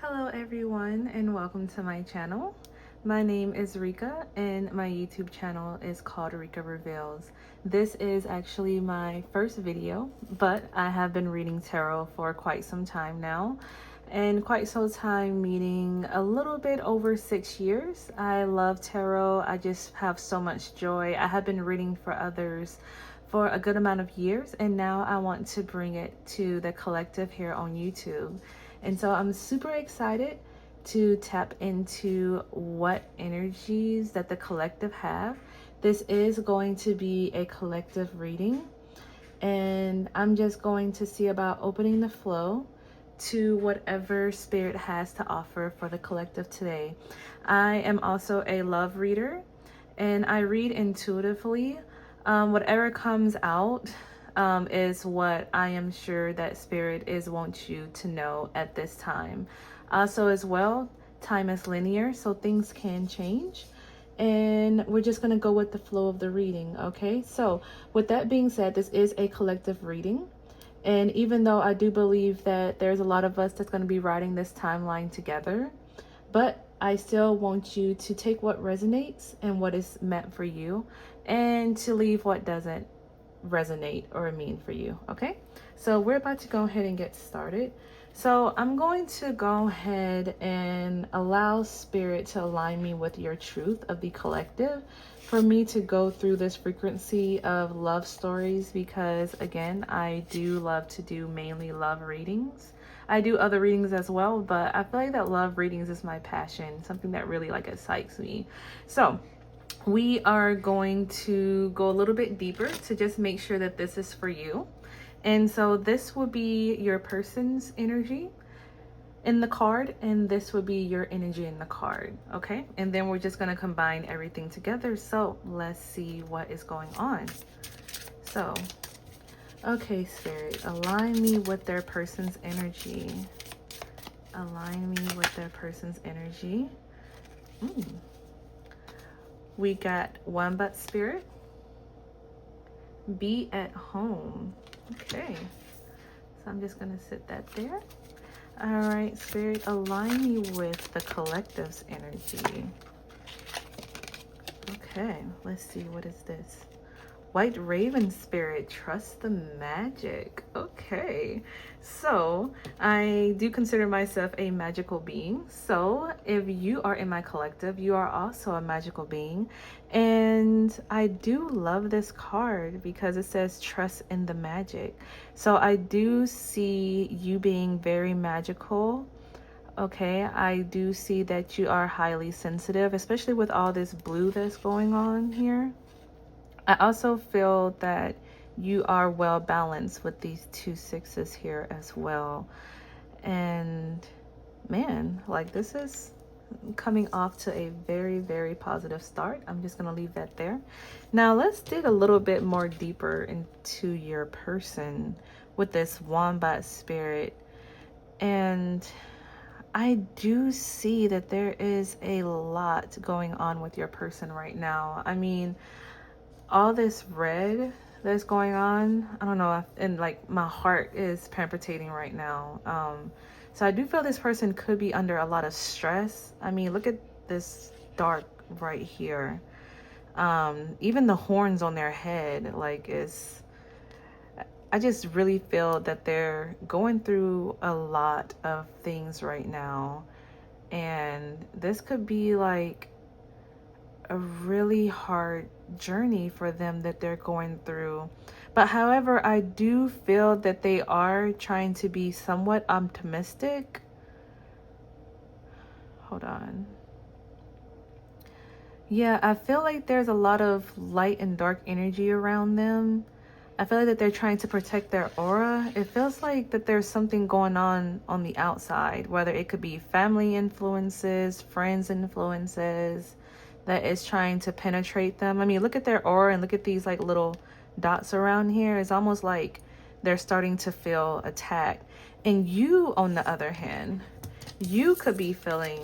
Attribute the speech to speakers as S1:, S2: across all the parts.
S1: Hello everyone and welcome to my channel. My name is Rika and my YouTube channel is called Rika Reveals. This is actually my first video, but I have been reading tarot for quite some time now. And quite some time meaning a little bit over 6 years. I love tarot. I just have so much joy. I have been reading for others for a good amount of years, and now I want to bring it to the collective here on YouTube. And so I'm super excited to tap into what energies that the collective have. This is going to be a collective reading, and I'm just going to see about opening the flow to whatever spirit has to offer for the collective today. I am also a love reader and I read intuitively. Whatever comes out is what I am sure that spirit is wants you to know at this time. Also as well, time is linear, so things can change. And we're just going to go with the flow of the reading, okay? So with that being said, this is a collective reading. And even though I do believe that there's a lot of us that's going to be writing this timeline together, but I still want you to take what resonates and what is meant for you, and to leave what doesn't resonate or mean for you, okay? So we're about to go ahead and get started. So I'm going to go ahead and allow spirit to align me with your truth of the collective for me to go through this frequency of love stories, because again, I do love to do mainly love readings. I do other readings as well, but I feel like that love readings is my passion, something that really like excites me. So we are going to go a little bit deeper to just make sure that this is for you. And so this will be your person's energy in the card, and this would be your energy in the card, okay? And then we're just going to combine everything together. So let's see what is going on. So, okay, spirit, align me with their person's energy. Align me with their person's energy. We got one but spirit. Be at home. Okay, so I'm just going to sit that there. All right, spirit, align me with the collective's energy. Okay, let's see, what is this? White Raven spirit, trust the magic. Okay, so I do consider myself a magical being. So if you are in my collective, you are also a magical being. And I do love this card because it says trust in the magic. So I do see you being very magical. Okay, I do see that you are highly sensitive, especially with all this blue that's going on here. I also feel that you are well balanced with these 2 6s here as well. And man, like, this is coming off to a very, very positive start. I'm just going to leave that there. Now let's dig a little bit more deeper into your person with this wombat spirit. And I do see that there is a lot going on with your person right now. I mean, all this red that's going on, I don't know, and like my heart is palpitating right now. So I do feel this person could be under a lot of stress. I mean, look at this dark right here. Even the horns on their head, like, I just really feel that they're going through a lot of things right now. And this could be like a really hard journey for them that they're going through. But however, I do feel that they are trying to be somewhat optimistic. Hold on. Yeah, I feel like there's a lot of light and dark energy around them. I feel like that they're trying to protect their aura. It feels like that there's something going on the outside, whether it could be family influences, friends influences, that is trying to penetrate them. I mean, look at their aura and look at these like little dots around here. It's almost like they're starting to feel attacked. And you, on the other hand, you could be feeling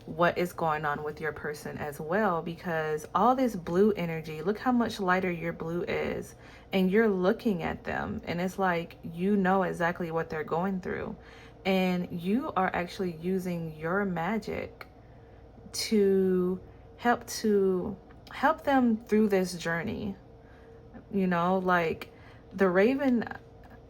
S1: what is going on with your person as well, because all this blue energy, look how much lighter your blue is, and you're looking at them and it's like you know exactly what they're going through. And you are actually using your magic to help them through this journey. You know, like the raven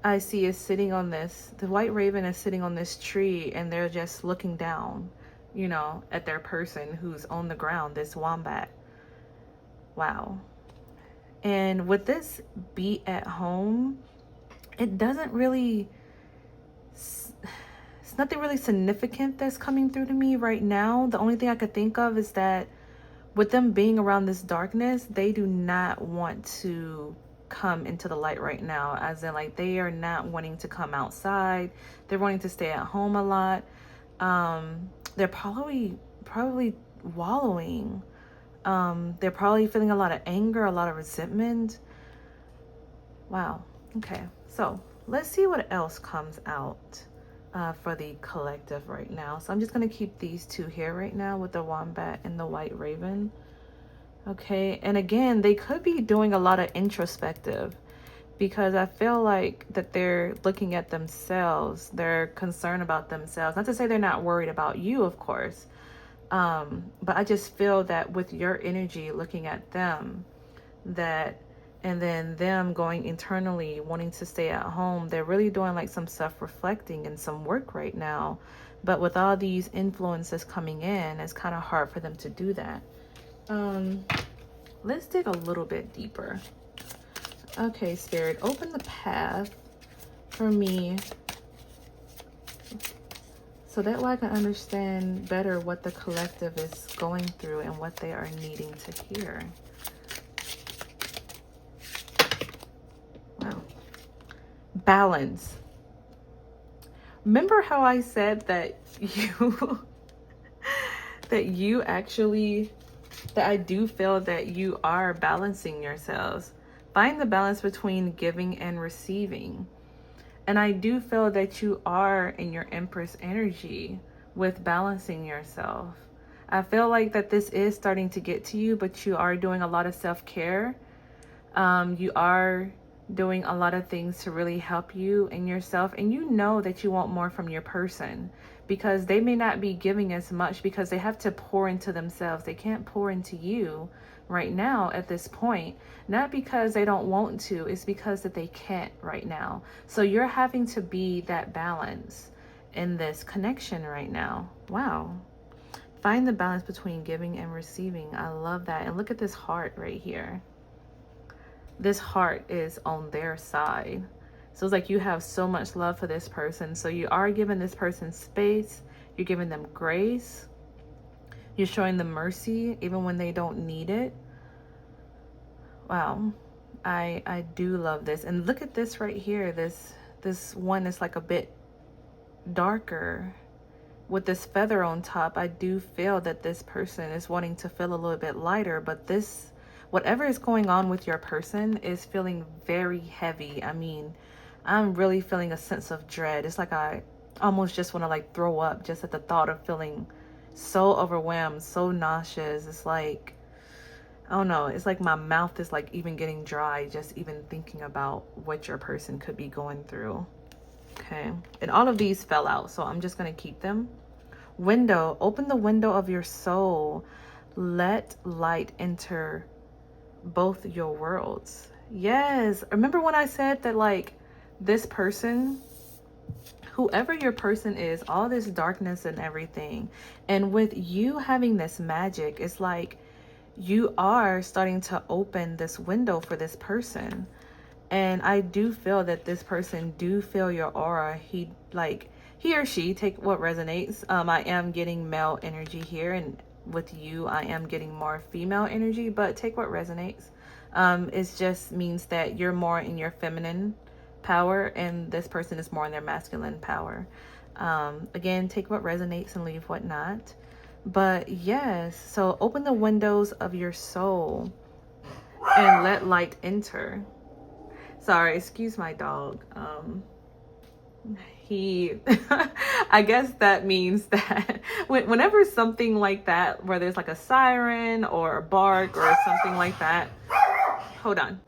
S1: I see is sitting on this, the white raven is sitting on this tree, and they're just looking down, you know, at their person who's on the ground, this wombat. Wow. And with this be at home, it doesn't really, it's nothing really significant that's coming through to me right now. The only thing I could think of is that with them being around this darkness, they do not want to come into the light right now, as in like they are not wanting to come outside. They're wanting to stay at home a lot. They're probably wallowing. They're probably feeling a lot of anger, a lot of resentment. Wow. Okay, so let's see what else comes out for the collective right now. So I'm just going to keep these two here right now with the wombat and the white raven. Okay, and again, they could be doing a lot of introspective, because I feel like that they're looking at themselves. They're concerned about themselves. Not to say they're not worried about you, of course. But I just feel that with your energy looking at them, that, and then them going internally wanting to stay at home, they're really doing like some self-reflecting and some work right now. But with all these influences coming in, it's kind of hard for them to do that. Let's dig a little bit deeper. Okay, Spirit, open the path for me so that way I can understand better what the collective is going through and what they are needing to hear. Wow. Balance. Remember how I said that you actually, that I do feel that you are balancing yourselves. Find the balance between giving and receiving. And I do feel that you are in your Empress energy with balancing yourself. I feel like that this is starting to get to you, but you are doing a lot of self-care. You are doing a lot of things to really help you and yourself. And you know that you want more from your person, because they may not be giving as much because they have to pour into themselves. They can't pour into you right now at this point, not because they don't want to, it's because that they can't right now. So you're having to be that balance in this connection right now. Wow. Find the balance between giving and receiving. I love that. And look at this heart right here. This heart is on their side. So it's like you have so much love for this person. So you are giving this person space. You're giving them grace. You're showing them mercy even when they don't need it. Wow. I do love this. And look at this right here. This one is like a bit darker with this feather on top. I do feel that this person is wanting to feel a little bit lighter, but this, whatever is going on with your person is feeling very heavy. I mean, I'm really feeling a sense of dread. It's like I almost just want to like throw up just at the thought of feeling so overwhelmed, so nauseous. It's like, I don't know, it's like my mouth is like even getting dry just even thinking about what your person could be going through. Okay, and all of these fell out, so I'm just going to keep them. Window, open the window of your soul. Let light enter both your worlds. Yes, remember when I said that like this person, whoever your person is, all this darkness and everything, and with you having this magic, it's like you are starting to open this window for this person. And I do feel that this person do feel your aura. He or she, take what resonates. I am getting male energy here, and with you I am getting more female energy, but take what resonates. It just means that you're more in your feminine power and this person is more in their masculine power. Again, take what resonates and leave what not. But yes, so open the windows of your soul and let light enter. Sorry, excuse my dog. I guess that means that whenever something like that, where there's like a siren or a bark or something like that, hold on.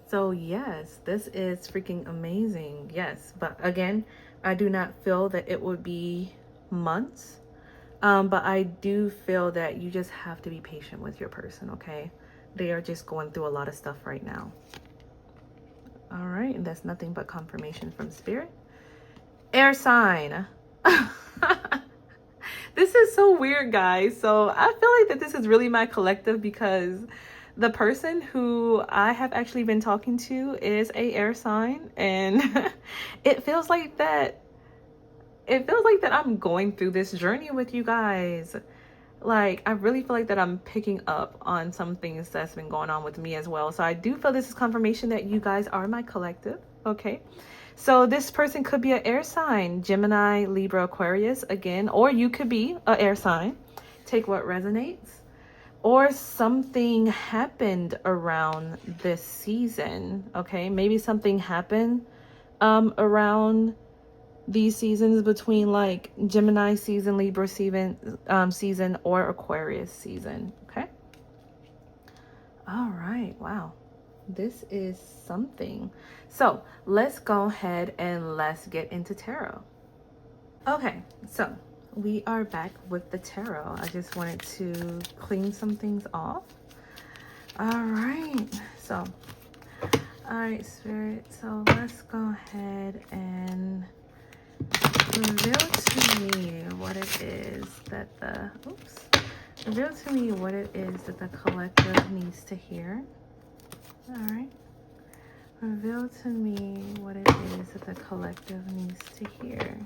S1: So yes, this is freaking amazing. Yes, but again, I do not feel that it would be months, but I do feel that you just have to be patient with your person, okay? They are just going through a lot of stuff right now. All right, and that's nothing but confirmation from Spirit. Air sign. This is so weird, guys. So I feel like that this is really my collective, because the person who I have actually been talking to is a air sign, and it feels like that I'm going through this journey with you guys. Like, I really feel like that I'm picking up on some things that's been going on with me as well. So I do feel this is confirmation that you guys are my collective, okay? So this person could be an air sign, Gemini, Libra, Aquarius, again, or you could be an air sign. Take what resonates. Or something happened around this season, okay? Maybe something happened around these seasons, between like Gemini season, Libra season, or Aquarius season, okay? All right, wow. This is something. So let's go ahead and let's get into tarot. Okay, so we are back with the tarot. I just wanted to clean some things off. All right, so, all right, Spirit. So let's go ahead and reveal to me what it is that reveal to me what it is that the collective needs to hear. All right. Reveal to me what it is that the collective needs to hear.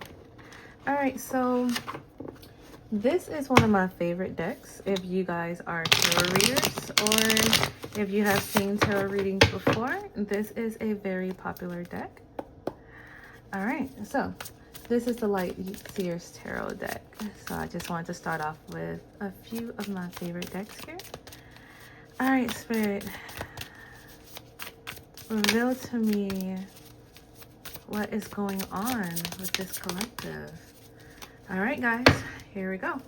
S1: All right, so this is one of my favorite decks. If you guys are tarot readers, or if you have seen tarot readings before, this is a very popular deck. All right, so this is the Light Seers Tarot deck. So I just wanted to start off with a few of my favorite decks here. All right, Spirit. Reveal to me what is going on with this collective. All right, guys, here we go.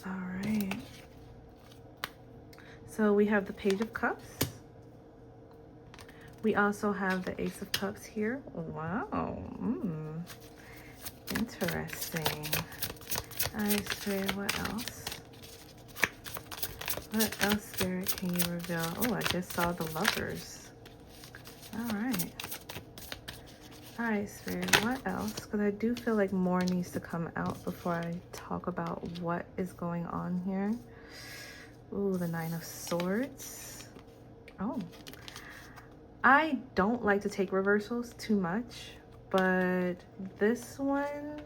S1: All right. So we have the Page of Cups. We also have the Ace of Cups here. Wow. Interesting. All right, Spirit, what else? What else, Spirit, can you reveal? Oh, I just saw the Lovers. All right. All right, Spirit, what else? Because I do feel like more needs to come out before I talk about what is going on here. Ooh, the Nine of Swords. Oh. I don't like to take reversals too much, but this one,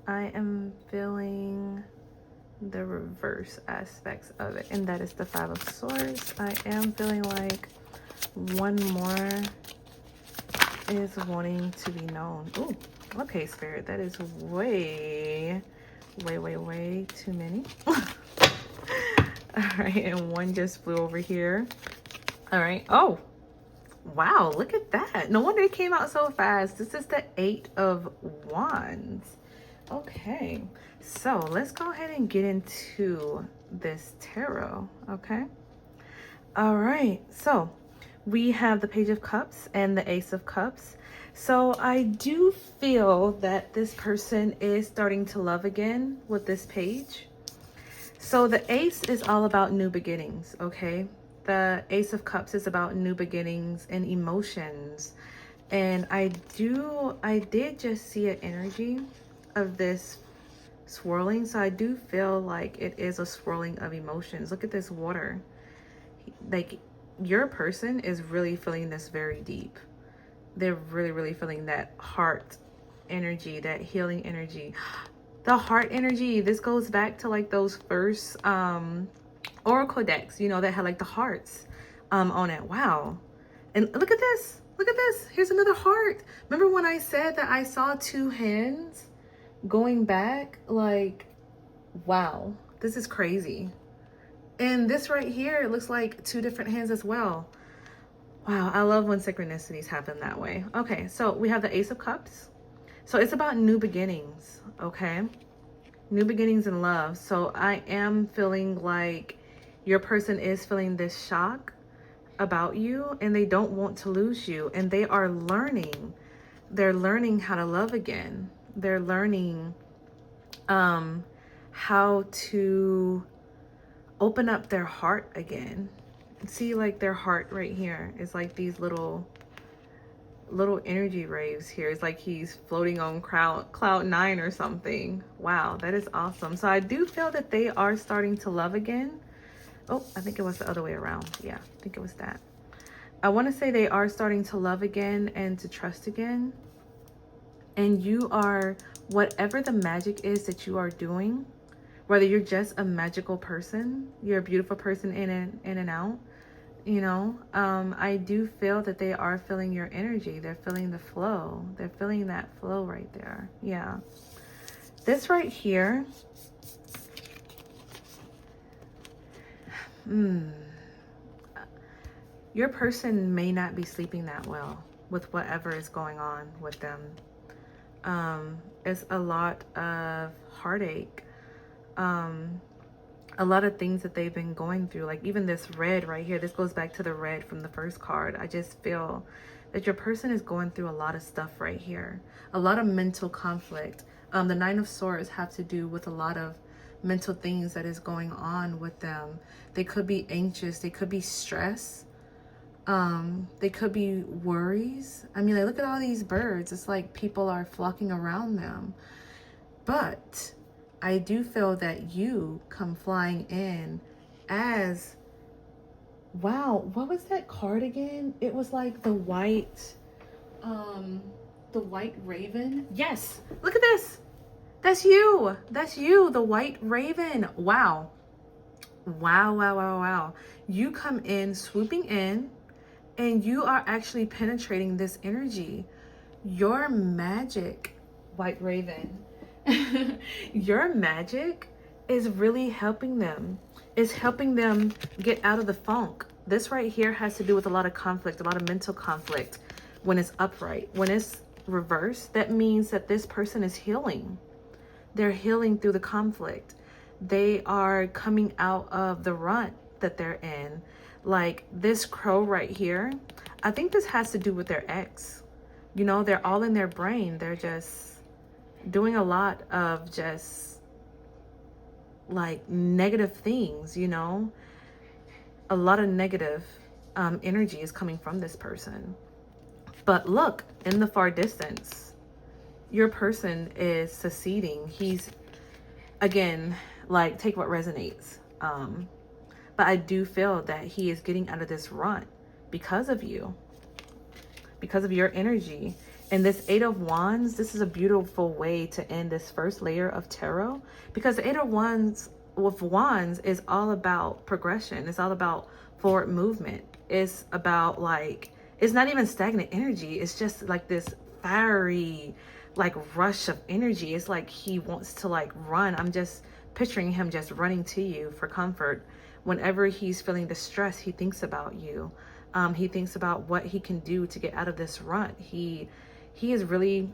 S1: I am feeling the reverse aspects of it, and that is the Five of Swords. I am feeling like one more is wanting to be known. Oh, okay, Spirit, that is way too many. All right, and one just flew over here. All right. Oh, wow, look at that. No wonder it came out so fast. This is the Eight of Wands. Okay, so let's go ahead and get into this tarot, okay? All right, so we have the Page of Cups and the Ace of Cups. So I do feel that this person is starting to love again with this page. So the Ace is all about new beginnings, okay? The Ace of Cups is about new beginnings and emotions. And I did just see an energy of this swirling, so I do feel like it is a swirling of emotions. Look at this water. Like, your person is really feeling this very deep. They're really feeling that heart energy, that healing energy. The heart energy, this goes back to like those first oracle decks, you know, that had like the hearts on it. Wow. And look at this, here's another heart. Remember when I said that I saw two hands going back? Like, wow, this is crazy. And this right here, it looks like two different hands as well. Wow, I love when synchronicities happen that way. Okay, so we have the Ace of Cups. So it's about new beginnings, okay? New beginnings in love. So I am feeling like your person is feeling this shock, about you, and they don't want to lose you, and they are learning. They're learning how to love again. They're learning how to open up their heart again. See, like their heart right here is like these little energy waves here. It's like he's floating on cloud nine or something. Wow, that is awesome. So I do feel that they are starting to love again. Oh, I think it was the other way around. Yeah, I think it was that. I want to say they are starting to love again and to trust again. And you are, whatever the magic is that you are doing, whether you're just a magical person, you're a beautiful person in and out, you know, I do feel that they are feeling your energy. They're feeling the flow. They're feeling that flow right there. Yeah. This right here, your person may not be sleeping that well with whatever is going on with them. It's a lot of heartache, a lot of things that they've been going through. Like even this red right here, this goes back to the red from the first card. I just feel that your person is going through a lot of stuff right here, a lot of mental conflict. The Nine of Swords have to do with a lot of mental things that is going on with them. They could be anxious, they could be stressed, they could be worries. I mean, like, look at all these birds. It's like people are flocking around them. But I do feel that you come flying in as, wow, what was that card again? It was like the white raven. Yes, look at this. That's you. That's you, the white raven. Wow. Wow, wow, wow, wow. You come in, swooping in, and you are actually penetrating this energy. Your magic, white raven, your magic is really helping them. It's helping them get out of the funk. This right here has to do with a lot of conflict, a lot of mental conflict when it's upright. When it's reversed, that means that this person is healing. They're healing through the conflict. They are coming out of the rut that they're in. Like this crow right here, I think this has to do with their ex. You know, they're all in their brain. They're just doing a lot of just like negative things, you know. A lot of negative energy is coming from this person. But look, in the far distance, your person is succeeding. He's, again, like, take what resonates. But I do feel that he is getting out of this rut because of you, because of your energy. And this Eight of Wands, this is a beautiful way to end this first layer of tarot, because the Eight of Wands with Wands is all about progression. It's all about forward movement. It's about, like, it's not even stagnant energy. It's just like this fiery, like, rush of energy. It's like he wants to, like, run. I'm just picturing him just running to you for comfort. Whenever he's feeling the stress, he thinks about you. He thinks about what he can do to get out of this rut. He is really,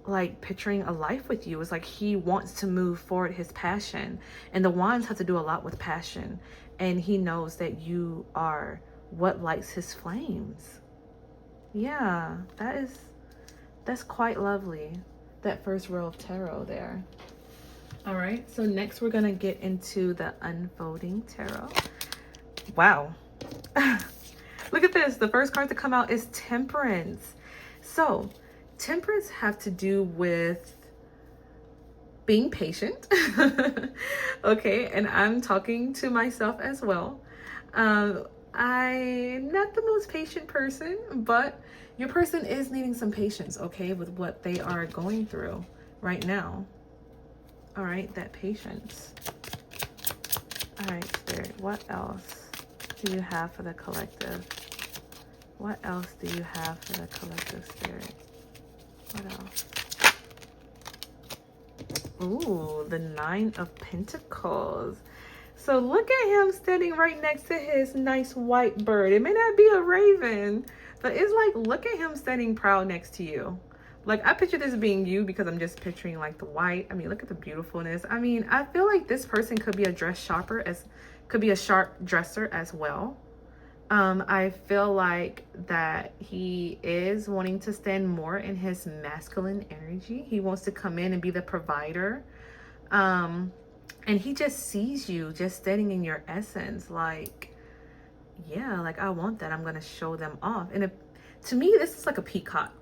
S1: like, picturing a life with you. It's like he wants to move forward his passion. And the Wands have to do a lot with passion. And he knows that you are what lights his flames. Yeah, that's quite lovely. That first row of tarot there. All right, so next we're gonna get into the unfolding tarot. Wow. Look at this. The first card to come out is Temperance. So Temperance have to do with being patient. Okay, and I'm talking to myself as well. I'm not the most patient person, but your person is needing some patience, okay, with what they are going through right now. All right, that patience. All right, Spirit, what else do you have for the collective? What else do you have for the collective, Spirit? What else? Ooh, the Nine of Pentacles. So look at him standing right next to his nice white bird. It may not be a raven, but it's like, look at him standing proud next to you. Like, I picture this being you because I'm just picturing, like, the white. I mean, look at the beautifulness. I mean, I feel like this person could be a dress shopper, could be a sharp dresser as well. I feel like that he is wanting to stand more in his masculine energy. He wants to come in and be the provider. And he just sees you just standing in your essence. Like, yeah, like I want that. I'm going to show them off. And if, to me, this is like a peacock,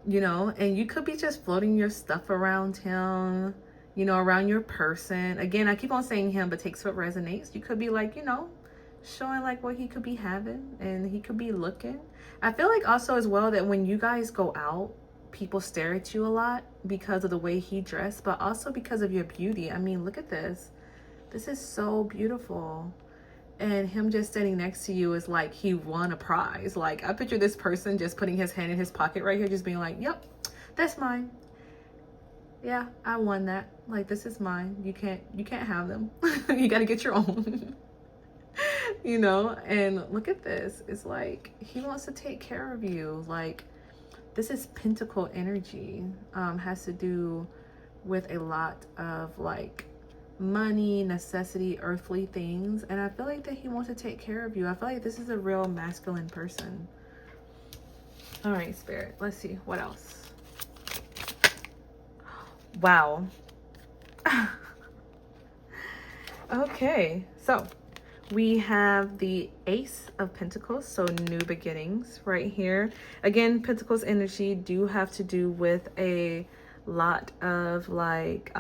S1: you know, and you could be just floating your stuff around him, you know, around your person. Again, I keep on saying him, but takes what resonates. You could be like, you know, showing like what he could be having, and he could be looking. I feel like also as well that when you guys go out, people stare at you a lot because of the way he dressed, but also because of your beauty. I mean, look at this. This is so beautiful. And him just standing next to you is like he won a prize. Like, I picture this person just putting his hand in his pocket right here, just being like, yep, that's mine. Yeah, I won that. Like, this is mine. You can't have them. You got to get your own. You know, and look at this. It's like he wants to take care of you. Like, this is pentacle energy. Has to do with a lot of like money, necessity, earthly things. And I feel like that he wants to take care of you. I feel like this is a real masculine person. All right, Spirit. Let's see. What else? Wow. Okay. So we have the Ace of Pentacles, so new beginnings right here. Again, Pentacles energy do have to do with a lot of like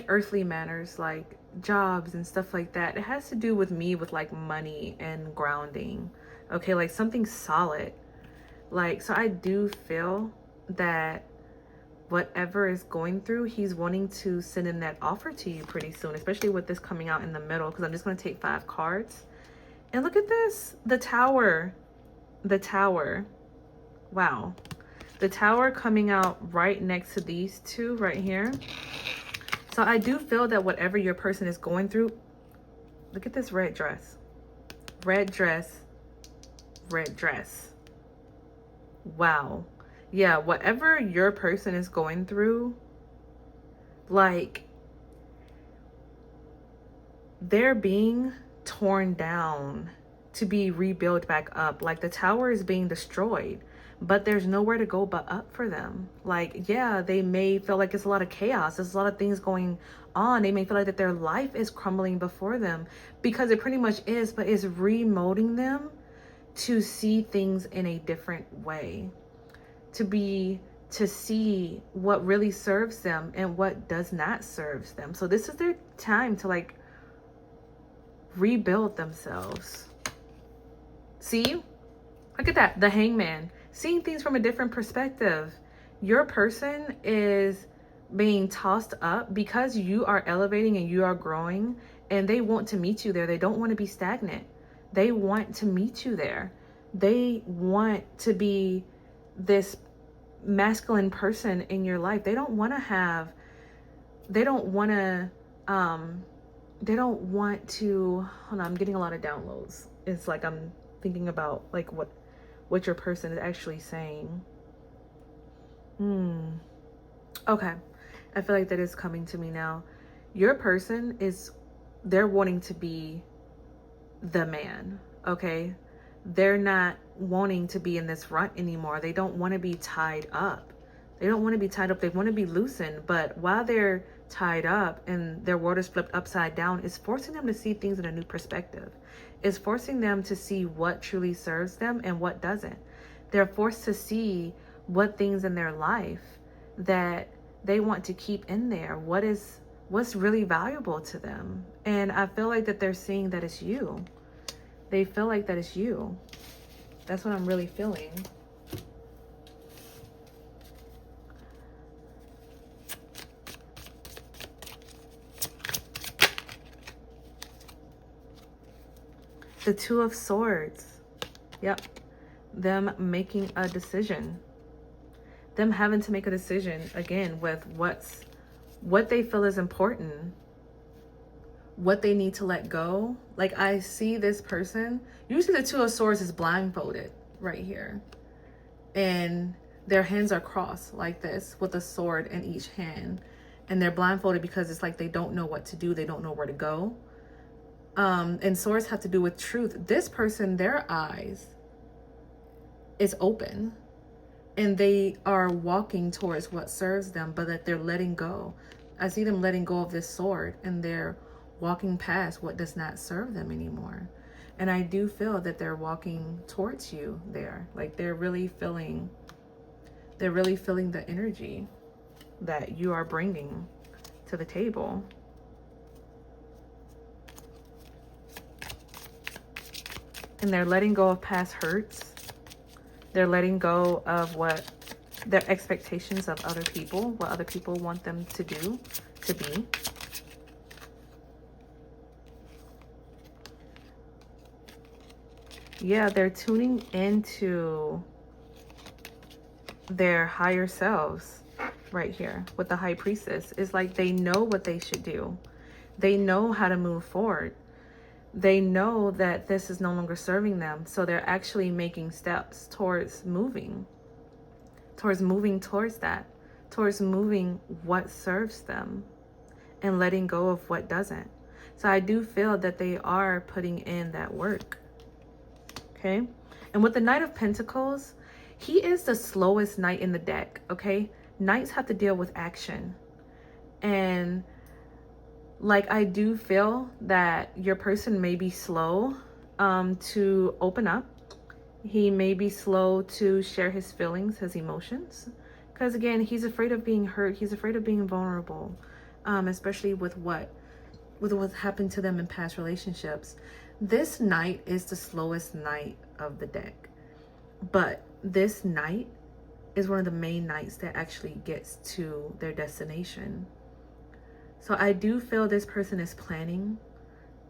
S1: earthly matters, like jobs and stuff like that. It has to do with me, with like money and grounding. Okay, like something solid. Like, so I do feel that whatever is going through, he's wanting to send in that offer to you pretty soon, especially with this coming out in the middle, because I'm just going to take 5 cards. And look at this, the Tower. The Tower. Wow. The Tower coming out right next to these two right here. So I do feel that whatever your person is going through, look at this red dress. Red dress. Red dress. Wow. Yeah, whatever your person is going through, like, they're being torn down to be rebuilt back up. Like, the tower is being destroyed, but there's nowhere to go but up for them. Like, yeah, they may feel like it's a lot of chaos. There's a lot of things going on. They may feel like that their life is crumbling before them, because it pretty much is, but it's remolding them to see things in a different way. To see what really serves them and what does not serve them. So this is their time to like rebuild themselves. See, look at that, the Hangman, seeing things from a different perspective. Your person is being tossed up because you are elevating and you are growing, and they want to meet you there. They don't want to be stagnant. They want to meet you there. They want to be this masculine person in your life. They don't want to hold on, I'm getting a lot of downloads. It's like I'm thinking about like what your person is actually saying. Okay, I feel like that is coming to me now. Your person they're wanting to be the man. Okay, they're not wanting to be in this rut anymore. They don't want to be tied up. They don't want to be tied up. They want to be loosened. But while they're tied up and their world is flipped upside down, it's forcing them to see things in a new perspective. It's forcing them to see what truly serves them and what doesn't. They're forced to see what things in their life that they want to keep in there. What's really valuable to them. And I feel like that they're seeing that it's you. They feel like that it's you. That's what I'm really feeling. The Two of Swords. Yep. Them making a decision. Them having to make a decision again with what they feel is important. What they need to let go. Like, I see this person, usually the Two of Swords is blindfolded right here, and their hands are crossed like this with a sword in each hand, and they're blindfolded because it's like they don't know what to do. They don't know where to go. And swords have to do with truth. This person, their eyes is open and they are walking towards what serves them, but that they're letting go. I see them letting go of this sword and they're walking past what does not serve them anymore. And I do feel that they're walking towards you there. Like they're really feeling the energy that you are bringing to the table. And they're letting go of past hurts. They're letting go of what their expectations of other people, what other people want them to do, to be. Yeah, they're tuning into their higher selves right here with the High Priestess. It's like they know what they should do. They know how to move forward. They know that this is no longer serving them. So they're actually making steps towards moving towards that, towards moving what serves them and letting go of what doesn't. So I do feel that they are putting in that work. Okay. And with the Knight of Pentacles, he is the slowest knight in the deck. Okay. Knights have to deal with action. And like, I do feel that your person may be slow to open up. He may be slow to share his feelings, his emotions. Because again, he's afraid of being hurt. He's afraid of being vulnerable, especially with what happened to them in past relationships. This knight is the slowest knight of the deck. But this knight is one of the main knights that actually gets to their destination. So I do feel this person is planning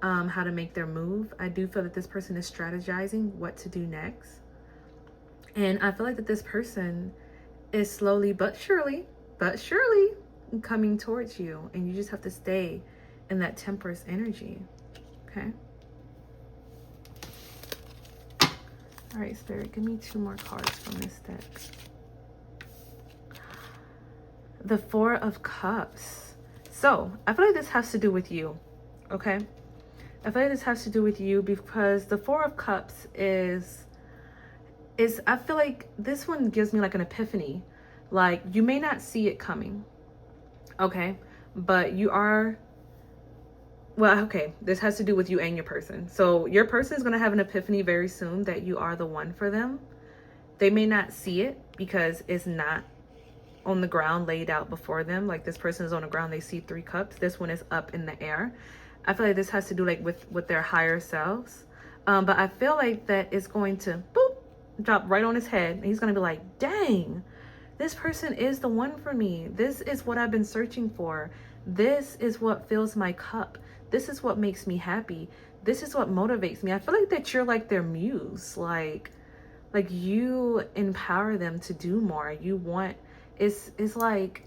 S1: how to make their move. I do feel that this person is strategizing what to do next. And I feel like that this person is slowly but surely coming towards you. And you just have to stay in that Temperance energy. Okay. All right, Spirit, give me 2 more cards from this deck. The Four of Cups. So I feel like this has to do with you, okay? I feel like this has to do with you because the Four of Cups is I feel like this one gives me like an epiphany. Like, you may not see it coming, okay? But you are, well, okay, this has to do with you and your person. So your person is going to have an epiphany very soon that you are the one for them. They may not see it because it's not on the ground laid out before them. Like, this person is on the ground, they see 3 cups. This one is up in the air. I feel like this has to do like with their higher selves. But I feel like that it's going to boop, drop right on his head. And he's going to be like, dang, this person is the one for me. This is what I've been searching for. This is what fills my cup. This is what makes me happy. This is what motivates me. I feel like that you're like their muse. Like you empower them to do more. You want, it's like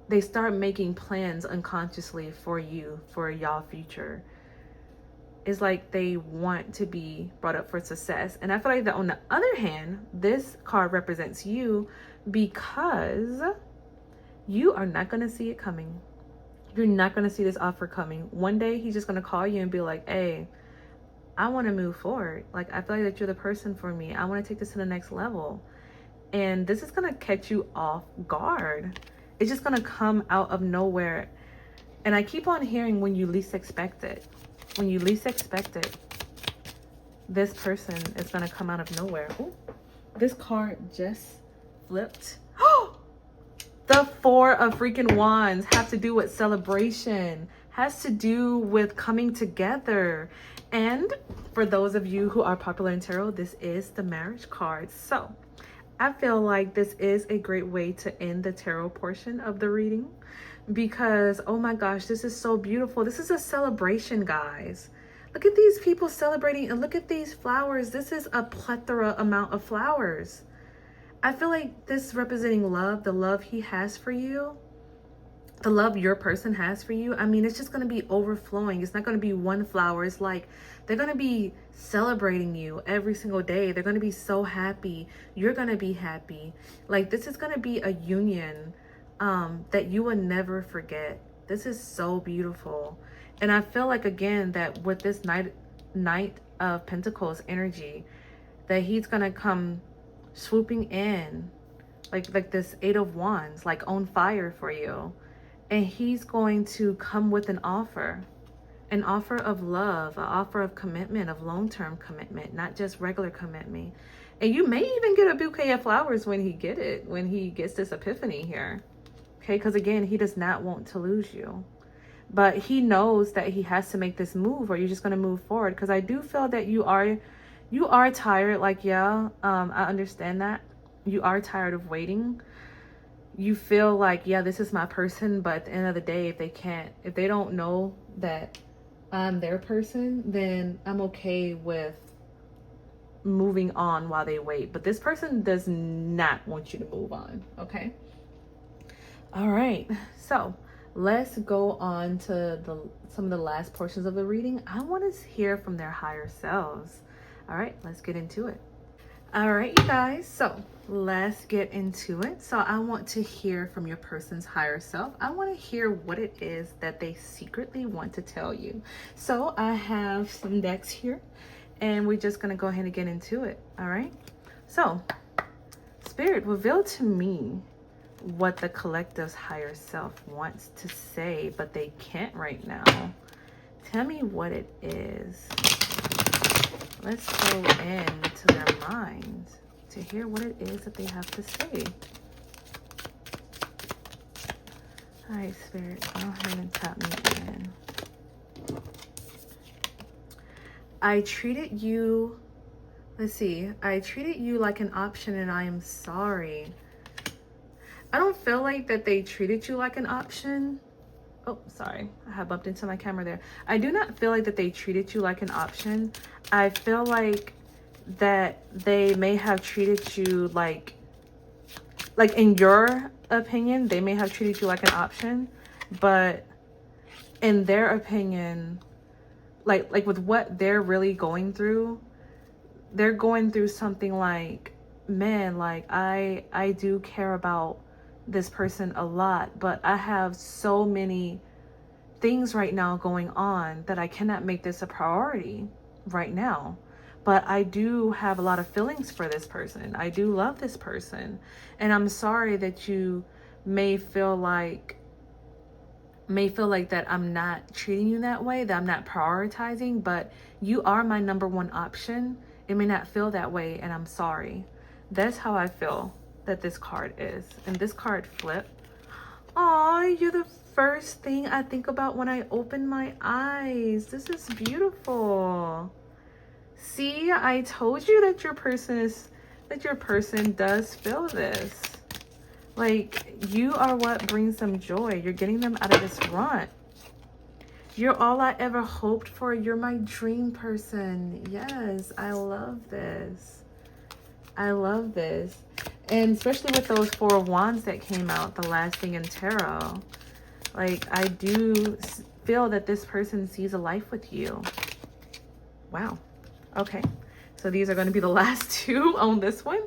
S1: they start making plans unconsciously for you, for y'all future. It's like they want to be brought up for success. And I feel like that on the other hand, this card represents you because you are not going to see it coming. You're not going to see this offer coming. One day he's just going to call you and be like, hey, I want to move forward. Like, I feel like that you're the person for me. I want to take this to the next level. And this is going to catch you off guard. It's just going to come out of nowhere. And I keep on hearing when you least expect it. When you least expect it, this person is going to come out of nowhere. Ooh, this card just flipped. The Four of freaking Wands have to do with celebration, has to do with coming together. And for those of you who are popular in tarot, this is the marriage card. So I feel like this is a great way to end the tarot portion of the reading because, oh my gosh, this is so beautiful. This is a celebration, guys. Look at these people celebrating and look at these flowers. This is a plethora amount of flowers. I feel like this representing love, the love he has for you, the love your person has for you. I mean, it's just going to be overflowing. It's not going to be one flower. It's like they're going to be celebrating you every single day. They're going to be so happy. You're going to be happy. Like, this is going to be a union that you will never forget. This is so beautiful. And I feel like, again, that with this Knight of Pentacles energy, that he's going to come swooping in like this Eight of Wands, like on fire for you. And he's going to come with an offer of love, an offer of commitment, of long-term commitment, not just regular commitment. And you may even get a bouquet of flowers when he gets this epiphany here. Okay, because again, he does not want to lose you. But he knows that he has to make this move, or you're just going to move forward. Because I do feel that you are tired. Like, yeah, I understand that. You are tired of waiting. You feel like, yeah, this is my person. But at the end of the day, if they don't know that I'm their person, then I'm okay with moving on while they wait. But this person does not want you to move on. Okay. All right. So let's go on to some of the last portions of the reading. I want to hear from their higher selves. All right, let's get into it. All right, you guys. So let's get into it. So I want to hear from your person's higher self. I want to hear what it is that they secretly want to tell you. So I have some decks here, and we're just going to go ahead and get into it. All right. So Spirit, reveal to me what the collective's higher self wants to say, but they can't right now. Tell me what it is. Let's go into their mind to hear what it is that they have to say. All right, Spirit, go ahead and tap me in. I treated you like an option, and I am sorry. I don't feel like that they treated you like an option. Oh, sorry. I have bumped into my camera there. I do not feel like that they treated you like an option. I feel like that they may have treated you like in your opinion, they may have treated you like an option, but in their opinion, like with what they're really going through, they're going through something like, man, like I do care about this person a lot, but I have so many things right now going on that I cannot make this a priority right now. But I do have a lot of feelings for this person. I do love this person. And I'm sorry that you may feel like that I'm not treating you that way, that I'm not prioritizing, but you are my number one option. It may not feel that way, and I'm sorry. That's how I feel that this card is. And this card flipped. Aw, you're the first thing I think about when I open my eyes. This is beautiful. See, I told you that your person does feel this. Like, you are what brings them joy. You're getting them out of this rut. You're all I ever hoped for. You're my dream person. Yes, I love this. I love this. And especially with those Four of Wands that came out, the last thing in tarot. Like, I do feel that this person sees a life with you. Wow. Okay. So these are going to be the last two on this one.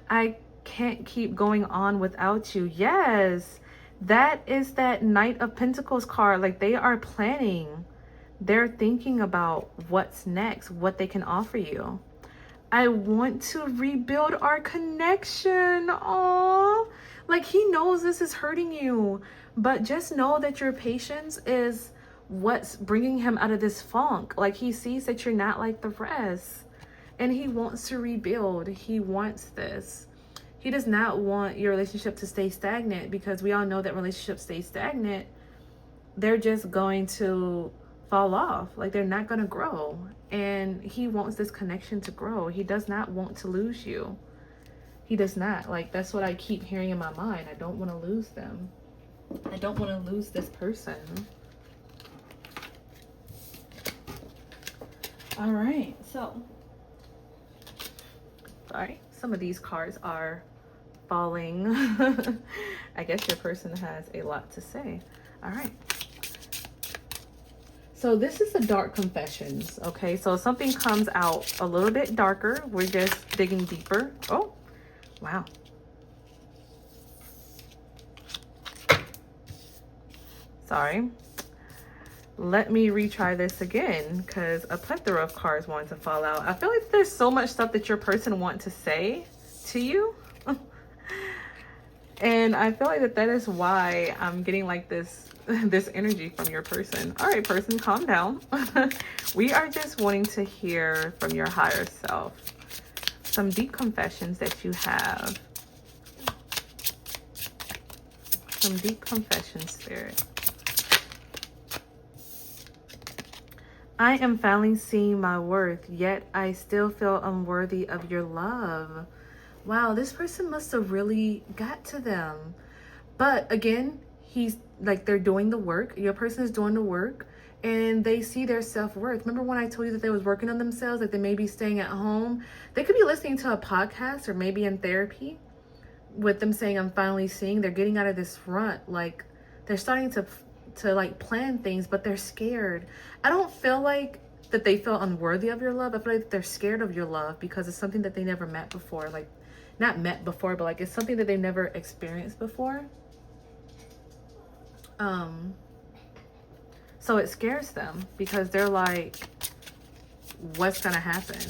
S1: I can't keep going on without you. Yes. That is that Knight of Pentacles card. Like, they are planning. They're thinking about what's next, what they can offer you. I want to rebuild our connection. Aww. Like, he knows this is hurting you, but just know that your patience is what's bringing him out of this funk. Like, he sees that you're not like the rest, and he wants to rebuild. He wants this. He does not want your relationship to stay stagnant, because we all know that relationships stay stagnant. They're just going to fall off. Like, they're not going to grow. And he wants this connection to grow. He does not want to lose you. He does not. Like, that's what I keep hearing in my mind. I don't want to lose them. I don't want to lose this person. All right. So, sorry. Some of these cards are falling. I guess your person has a lot to say. All right. So this is the dark confessions, okay? So something comes out a little bit darker. We're just digging deeper. Oh, wow. Sorry. let me retry this again because a plethora of cards wanted to fall out. I feel like there's so much stuff that your person wants to say to you. And I feel like that is why I'm getting like this energy from your person. All right, person, calm down. We are just wanting to hear from your higher self some deep confessions that you have. Some deep confessions, Spirit. I am finally seeing my worth, yet I still feel unworthy of your love. Wow, this person must have really got to them. But again, he's like, they're doing the work. Your person is doing the work and they see their self-worth. Remember when I told you that they was working on themselves, like they may be staying at home? They could be listening to a podcast or maybe in therapy with them saying, I'm finally seeing. They're getting out of this rut. Like they're starting to like plan things, but they're scared. I don't feel like that they feel unworthy of your love. I feel like they're scared of your love because it's something that they never met before. Like not met before, but like it's something that they've never experienced before. So it scares them because they're like, what's gonna happen?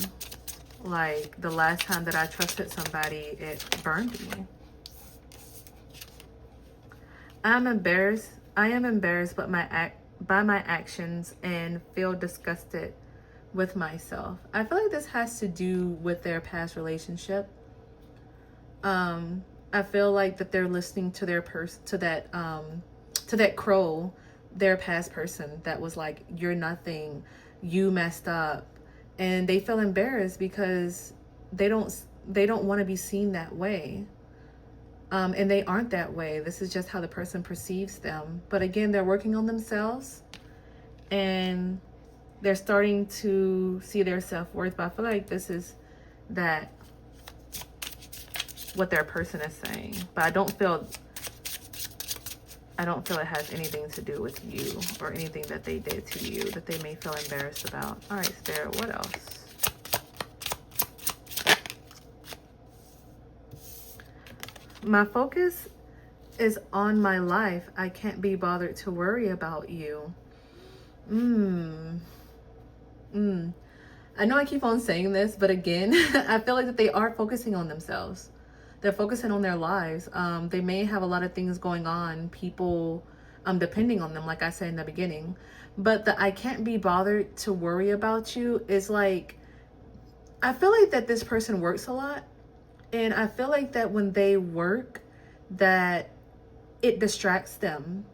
S1: Like the last time that I trusted somebody, it burned me. I am embarrassed by my actions and feel disgusted with myself. I feel like this has to do with their past relationship. I feel like that they're listening to their to that crow, their past person that was like, you're nothing, you messed up, and they feel embarrassed because they don't want to be seen that way. And they aren't that way. This is just how the person perceives them. But again, they're working on themselves and they're starting to see their self-worth. But I feel like this is what their person is saying. But I don't feel it has anything to do with you or anything that they did to you that they may feel embarrassed about. All right, Spirit, what else? My focus is on my life. I can't be bothered to worry about you. I know I keep on saying this, but again, I feel like that they are focusing on themselves. They're focusing on their lives. They may have a lot of things going on, people depending on them, like I said in the beginning. But the I can't be bothered to worry about you is like, I feel like that this person works a lot. And I feel like that when they work, that it distracts them.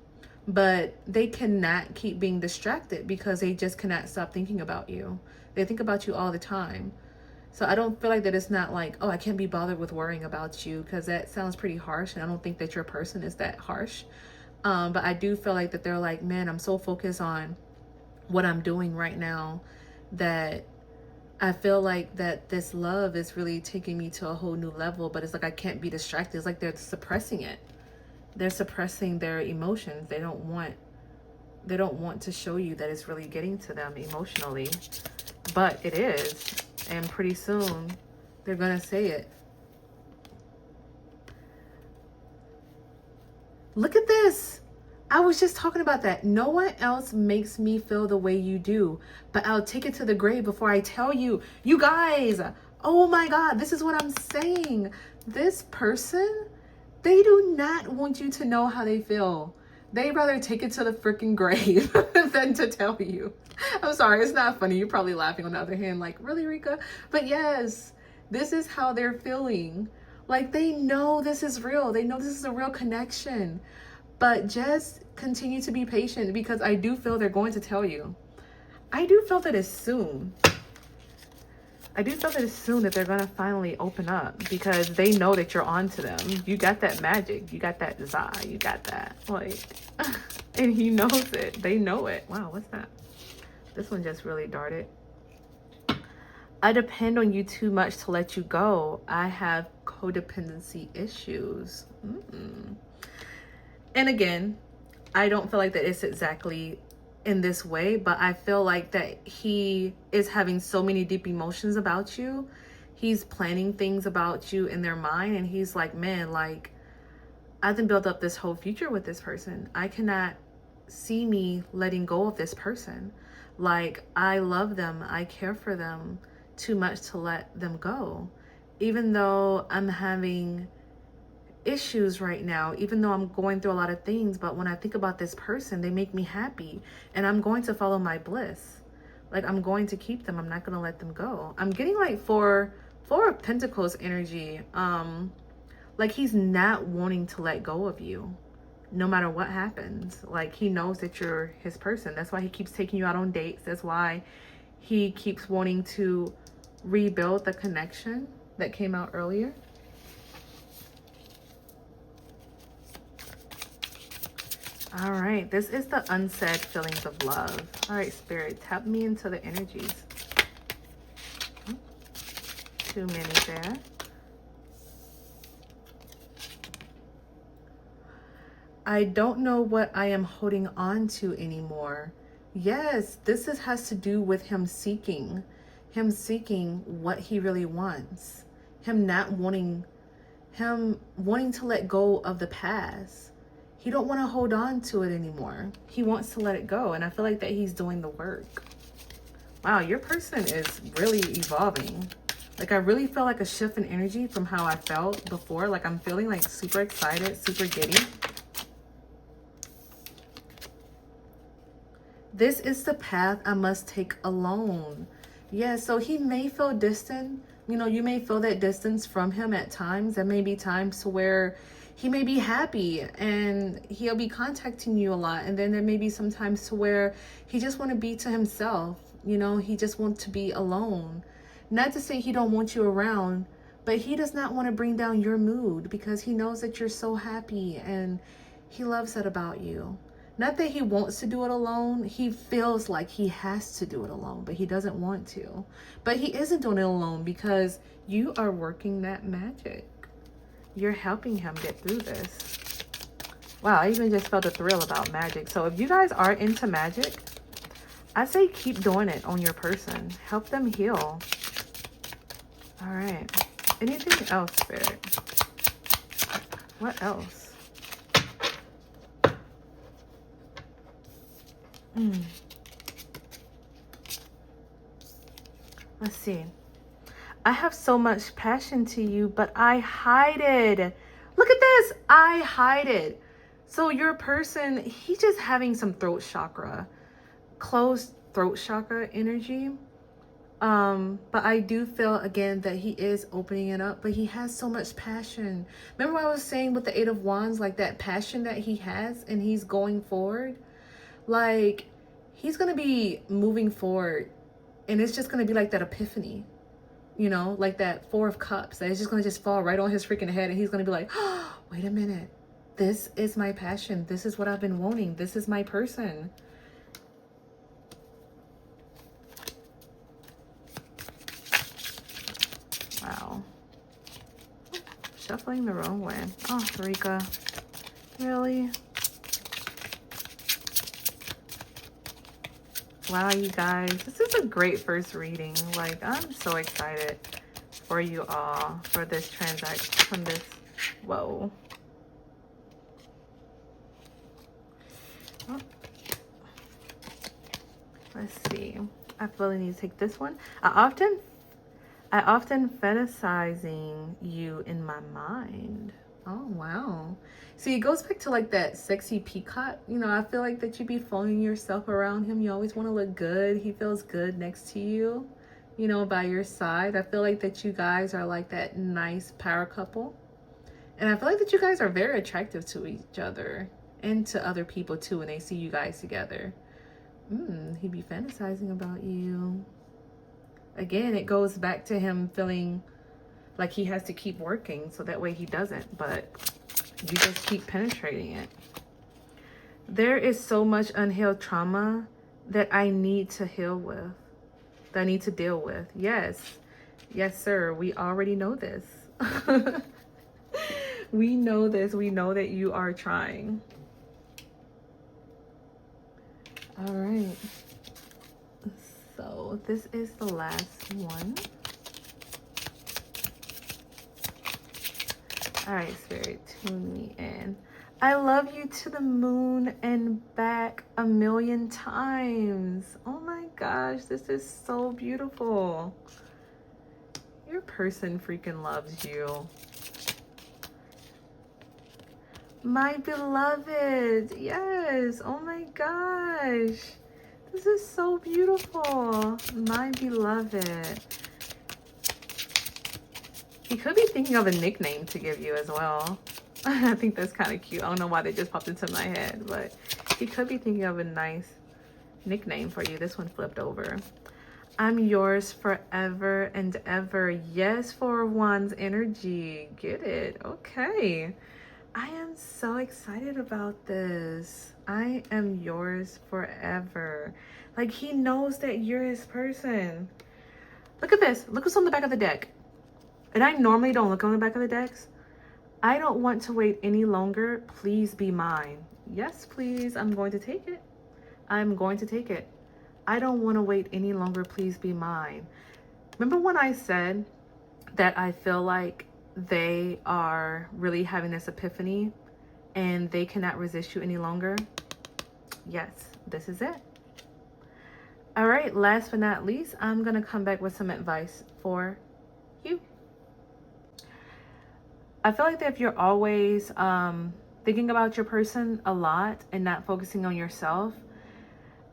S1: But they cannot keep being distracted because they just cannot stop thinking about you. They think about you all the time. So I don't feel like that it's not like, oh, I can't be bothered with worrying about you, because that sounds pretty harsh. And I don't think that your person is that harsh. But I do feel like that they're like, man, I'm so focused on what I'm doing right now that I feel like that this love is really taking me to a whole new level, but it's like I can't be distracted. It's like they're suppressing it. They're suppressing their emotions. They don't want to show you that it's really getting to them emotionally, but it is. And pretty soon they're gonna say it. Look at this. I was just talking about that. No one else makes me feel the way you do, but I'll take it to the grave before I tell you. You guys, oh my God, this is what I'm saying. This person, they do not want you to know how they feel. They'd rather take it to the freaking grave than to tell you. I'm sorry, it's not funny. You're probably laughing on the other hand, like, really, Rika? But yes, this is how they're feeling. Like, they know this is real. They know this is a real connection. But just continue to be patient, because I do feel they're going to tell you. I do feel that it's soon. I do feel that it's soon that they're going to finally open up, because they know that you're on to them. You got that magic. You got that desire. You got that. Like, and he knows it. They know it. Wow, what's that? This one just really darted. I depend on you too much to let you go. I have codependency issues. And again, I don't feel like that it's exactly in this way, but I feel like that he is having so many deep emotions about you. He's planning things about you in their mind, and he's like, man, like, I can build up this whole future with this person. I cannot see me letting go of this person. Like, I love them, I care for them too much to let them go. Even though I'm having issues right now, even though I'm going through a lot of things, but when I think about this person, they make me happy, and I'm going to follow my bliss. Like, I'm going to keep them. I'm not going to let them go. I'm getting like four of Pentacles energy. Like, he's not wanting to let go of you no matter what happens. Like, he knows that you're his person. That's why he keeps taking you out on dates. That's why he keeps wanting to rebuild the connection that came out earlier. All right, this is the unsaid feelings of love. All right, Spirit, tap me into the energies. Too many there. I don't know what I am holding on to anymore. Yes, this has to do with him seeking what he really wants. Him wanting to let go of the past. He don't want to hold on to it anymore. He wants to let it go. And I feel like that he's doing the work. Wow, your person is really evolving. Like, I really feel like a shift in energy from how I felt before. Like, I'm feeling like super excited, super giddy. This is the path I must take alone. Yeah, so he may feel distant. You know, you may feel that distance from him at times. There may be times to where he may be happy and he'll be contacting you a lot. And then there may be some times to where he just want to be to himself. You know, he just wants to be alone. Not to say he don't want you around, but he does not want to bring down your mood because he knows that you're so happy and he loves that about you. Not that he wants to do it alone. He feels like he has to do it alone, but he doesn't want to. But he isn't doing it alone because you are working that magic. You're helping him get through this. Wow, I even just felt a thrill about magic. So if you guys are into magic, I say keep doing it on your person. Help them heal. All right. Anything else, Spirit? What else? Let's see. I have so much passion to you, but I hide it. Look at this. I hide it. So your person, he's just having some throat chakra, closed throat chakra energy. But I do feel again that he is opening it up, but he has so much passion. Remember what I was saying with the Eight of Wands, like that passion that he has and he's going forward? Like, he's going to be moving forward and it's just going to be like that epiphany, you know, like that Four of Cups that is just going to just fall right on his freaking head. And he's going to be like, oh, wait a minute. This is my passion. This is what I've been wanting. This is my person. Wow. Shuffling the wrong way. Oh, Rika. Really? Wow, you guys, this is a great first reading. Like, I'm so excited for you all for this transaction, from this. Whoa. Oh. Let's see. I really need to take this one. I often fantasizing you in my mind. Oh, wow. See, it goes back to like that sexy peacock. You know, I feel like that you be following yourself around him. You always want to look good. He feels good next to you, you know, by your side. I feel like that you guys are like that nice power couple. And I feel like that you guys are very attractive to each other and to other people too when they see you guys together. He be fantasizing about you. Again, it goes back to him feeling like he has to keep working so that way he doesn't, but you just keep penetrating it. There is so much unhealed trauma that I need to heal with, that I need to deal with. Yes, sir, we already know this. We know this. We know that you are trying. All right. So this is the last one. All right, Spirit, tune me in. I love you to the moon and back 1,000,000 times. Oh my gosh, this is so beautiful. Your person freaking loves you. My beloved, yes. Oh my gosh. This is so beautiful. My beloved. He could be thinking of a nickname to give you as well. I think that's kind of cute. I don't know why they just popped into my head, but he could be thinking of a nice nickname for you. This one flipped over. I'm yours forever and ever. Yes, for one's energy. Get it? Okay. I am so excited about this. I am yours forever. Like, he knows that you're his person. Look at this. Look what's on the back of the deck. And I normally don't look on the back of the decks. I don't want to wait any longer. Please be mine. Yes, please. I'm going to take it. I'm going to take it. I don't want to wait any longer. Please be mine. Remember when I said that I feel like they are really having this epiphany and they cannot resist you any longer? Yes, this is it. All right, last but not least, I'm going to come back with some advice for you. I feel like that if you're always thinking about your person a lot and not focusing on yourself,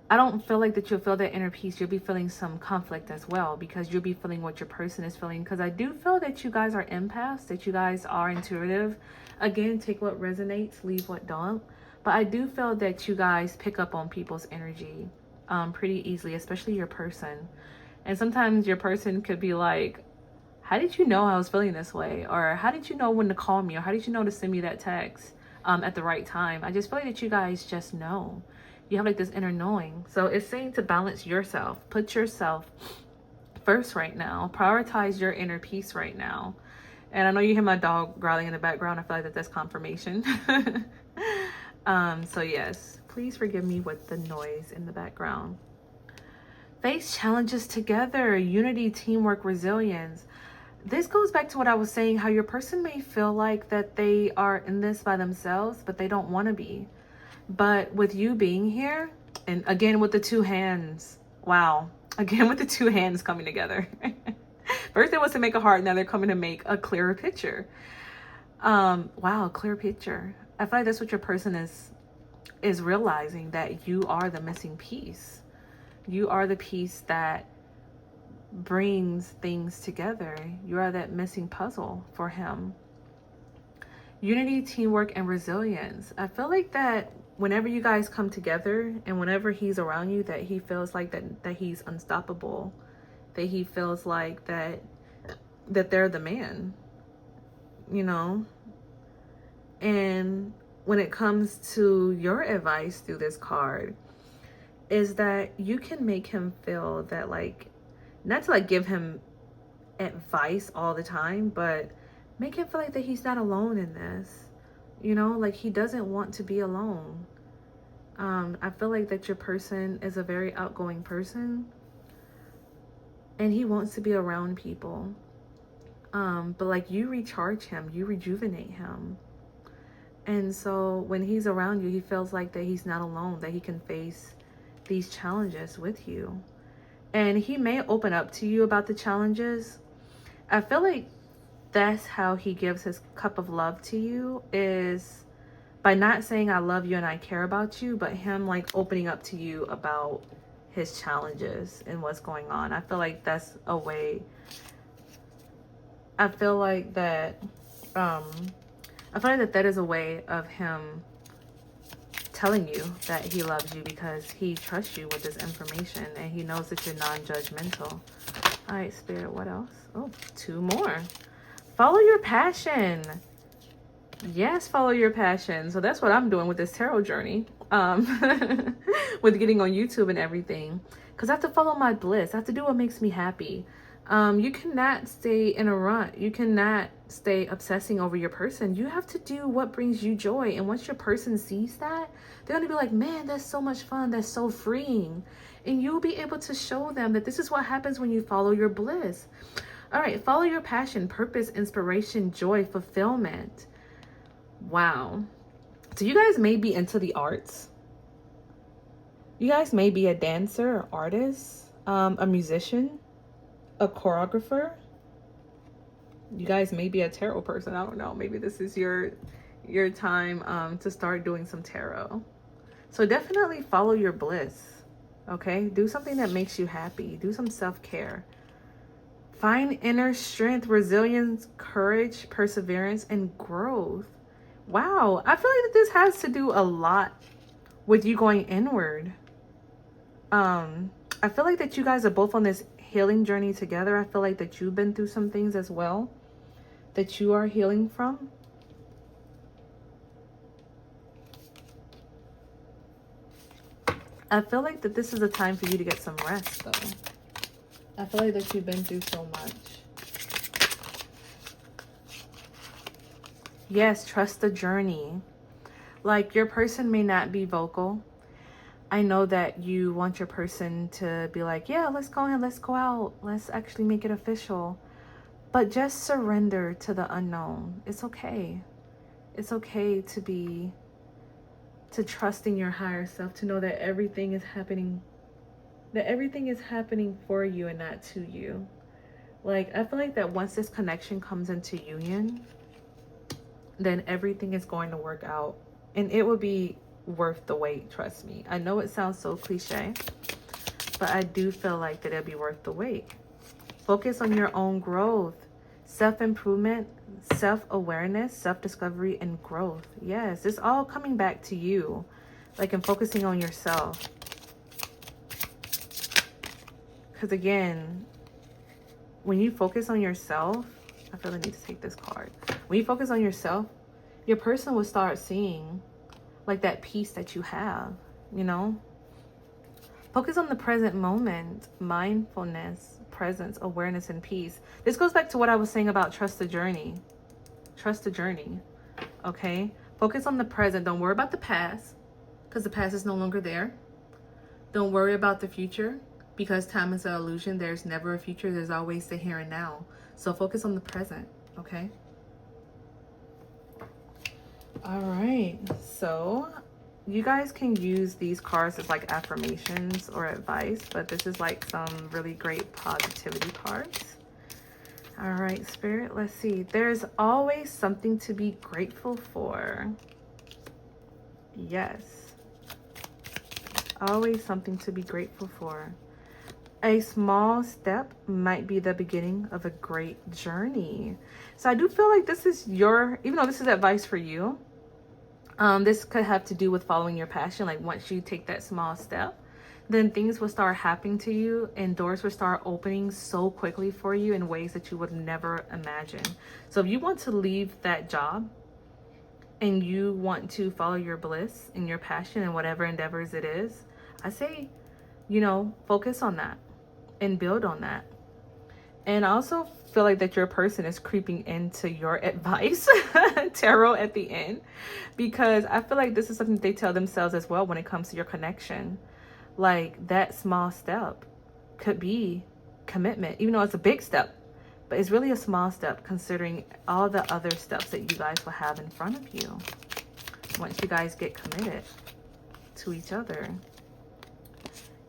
S1: I don't feel like that you'll feel that inner peace. You'll be feeling some conflict as well, because you'll be feeling what your person is feeling. Because I do feel that you guys are empaths, that you guys are intuitive. Again, take what resonates, leave what don't. But I do feel that you guys pick up on people's energy pretty easily, especially your person. And sometimes your person could be like, how did you know I was feeling this way? Or how did you know when to call me? Or how did you know to send me that text at the right time? I just feel like that you guys just know. You have like this inner knowing. So it's saying to balance yourself. Put yourself first right now. Prioritize your inner peace right now. And I know you hear my dog growling in the background. I feel like that's confirmation. So yes, please forgive me with the noise in the background. Face challenges together. Unity, teamwork, resilience. This goes back to what I was saying, how your person may feel like that they are in this by themselves, but they don't want to be. But with you being here, and again with the two hands, wow, again with the two hands coming together. First it was to make a heart, now they're coming to make a clearer picture. Wow, clear picture. I feel like that's what your person is realizing, that you are the missing piece. You are the piece that brings things together. You are that missing puzzle for him. Unity, teamwork, and resilience. I feel like that whenever you guys come together and whenever he's around you, that he feels like that he's unstoppable, that he feels like that they're the man, you know. And when it comes to your advice through this card, is that you can make him feel that, like, not to like give him advice all the time, but make him feel like that he's not alone in this, you know, like he doesn't want to be alone. I feel like that your person is a very outgoing person and he wants to be around people. But like, you recharge him, you rejuvenate him. And so when he's around you, he feels like that he's not alone, that he can face these challenges with you. And he may open up to you about the challenges. I feel like that's how he gives his cup of love to you, is by not saying I love you and I care about you, but him like opening up to you about his challenges and what's going on. I feel like that's a way. I feel like that that is a way of him telling you that he loves you, because he trusts you with this information and he knows that you're non-judgmental. All right, Spirit, what else? Oh, 2 more. Follow your passion. Yes, follow your passion. So that's what I'm doing with this tarot journey, with getting on YouTube and everything, because I have to follow my bliss. I have to do what makes me happy. You cannot stay in a rut. You cannot stay obsessing over your person. You have to do what brings you joy. And once your person sees that, they're going to be like, man, that's so much fun. That's so freeing. And you'll be able to show them that this is what happens when you follow your bliss. All right, follow your passion, purpose, inspiration, joy, fulfillment. Wow. So you guys may be into the arts. You guys may be a dancer or artist, a musician, a choreographer. You guys may be a tarot person. I don't know. Maybe this is your time to start doing some tarot. So definitely follow your bliss. Okay? Do something that makes you happy. Do some self-care. Find inner strength, resilience, courage, perseverance, and growth. Wow. I feel like that this has to do a lot with you going inward. I feel like that you guys are both on this healing journey together. I feel like that you've been through some things as well that you are healing from. I feel like that this is a time for you to get some rest, though. I feel like that you've been through so much. Yes, trust the journey. Like, your person may not be vocal. I know that you want your person to be like, yeah, let's go ahead, let's go out, let's actually make it official. But just surrender to the unknown. It's okay. It's okay to trust in your higher self, to know that everything is happening for you and not to you. Like, I feel like that once this connection comes into union, then everything is going to work out. And it will be worth the wait, trust me. I know it sounds so cliche, but I do feel like that it'll be worth the wait. Focus on your own growth, self-improvement, self-awareness, self-discovery, and growth. Yes, it's all coming back to you, like, and focusing on yourself. Because again, when you focus on yourself, I feel I need to take this card. When you focus on yourself, your person will start seeing like that peace that you have, you know? Focus on the present moment, mindfulness, presence, awareness, and peace. This goes back to what I was saying about trust the journey. Trust the journey, okay? Focus on the present. Don't worry about the past, because the past is no longer there. Don't worry about the future, because time is an illusion. There's never a future. There's always the here and now. So focus on the present, okay? All right, so you guys can use these cards as like affirmations or advice, but this is like some really great positivity cards. All right, Spirit, let's see. There's always something to be grateful for. Yes. Always something to be grateful for. A small step might be the beginning of a great journey. So I do feel like this is even though this is advice for you, this could have to do with following your passion. Like, once you take that small step, then things will start happening to you and doors will start opening so quickly for you in ways that you would never imagine. So if you want to leave that job and you want to follow your bliss and your passion and whatever endeavors it is, I say, focus on that and build on that. And I also feel like that your person is creeping into your advice, tarot, at the end, because I feel like this is something they tell themselves as well when it comes to your connection. Like, that small step could be commitment, even though it's a big step, but it's really a small step considering all the other steps that you guys will have in front of you once you guys get committed to each other.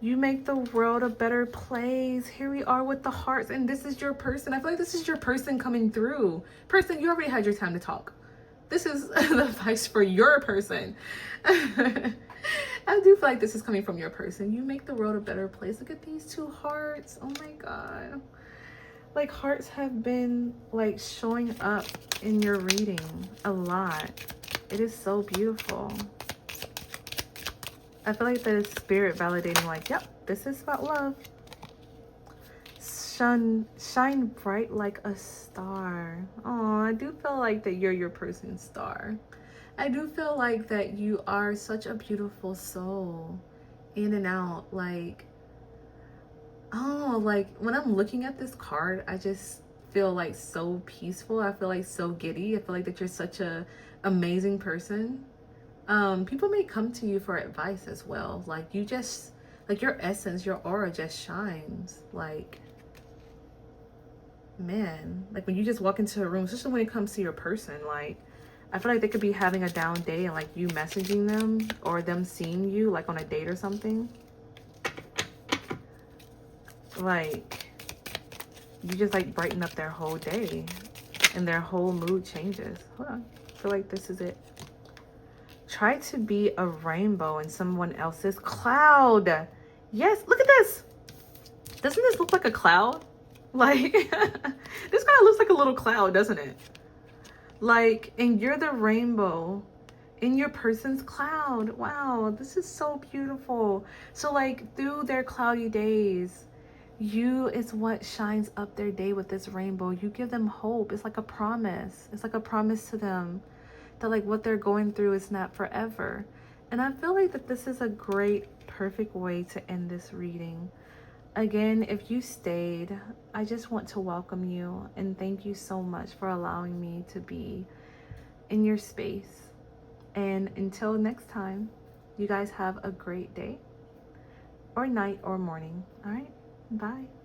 S1: You make the world a better place. Here we are with the hearts, and this is your person. I feel like this is your person coming through. Person, you already had your time to talk. This is the advice for your person. I do feel like this is coming from your person. You make the world a better place. Look at these two hearts. Oh my God. Like, hearts have been like showing up in your reading a lot. It is so beautiful. I feel like that is spirit validating, like, yep, this is about love. Shine bright like a star. Oh, I do feel like that you're your person's star. I do feel like that you are such a beautiful soul, in and out. Like, oh, like when I'm looking at this card, I just feel like so peaceful. I feel like so giddy. I feel like that you're such a amazing person. People may come to you for advice as well. Like, you just, like, your essence, your aura just shines. Like, man, like when you just walk into a room, especially when it comes to your person, like, I feel like they could be having a down day and like you messaging them or them seeing you like on a date or something. Like you just like brighten up their whole day and their whole mood changes. Hold on. I feel like this is it. Try to be a rainbow in someone else's cloud. Yes, look at this. Doesn't this look like a cloud? Like, this kind of looks like a little cloud, doesn't it? Like, and you're the rainbow in your person's cloud. Wow, this is so beautiful. So like through their cloudy days, you is what shines up their day with this rainbow. You give them hope. It's like a promise. It's like a promise to them that like what they're going through is not forever. And I feel like that this is a great, perfect way to end this reading. Again, if you stayed, I just want to welcome you and thank you so much for allowing me to be in your space. And until next time, you guys have a great day or night or morning. All right, bye.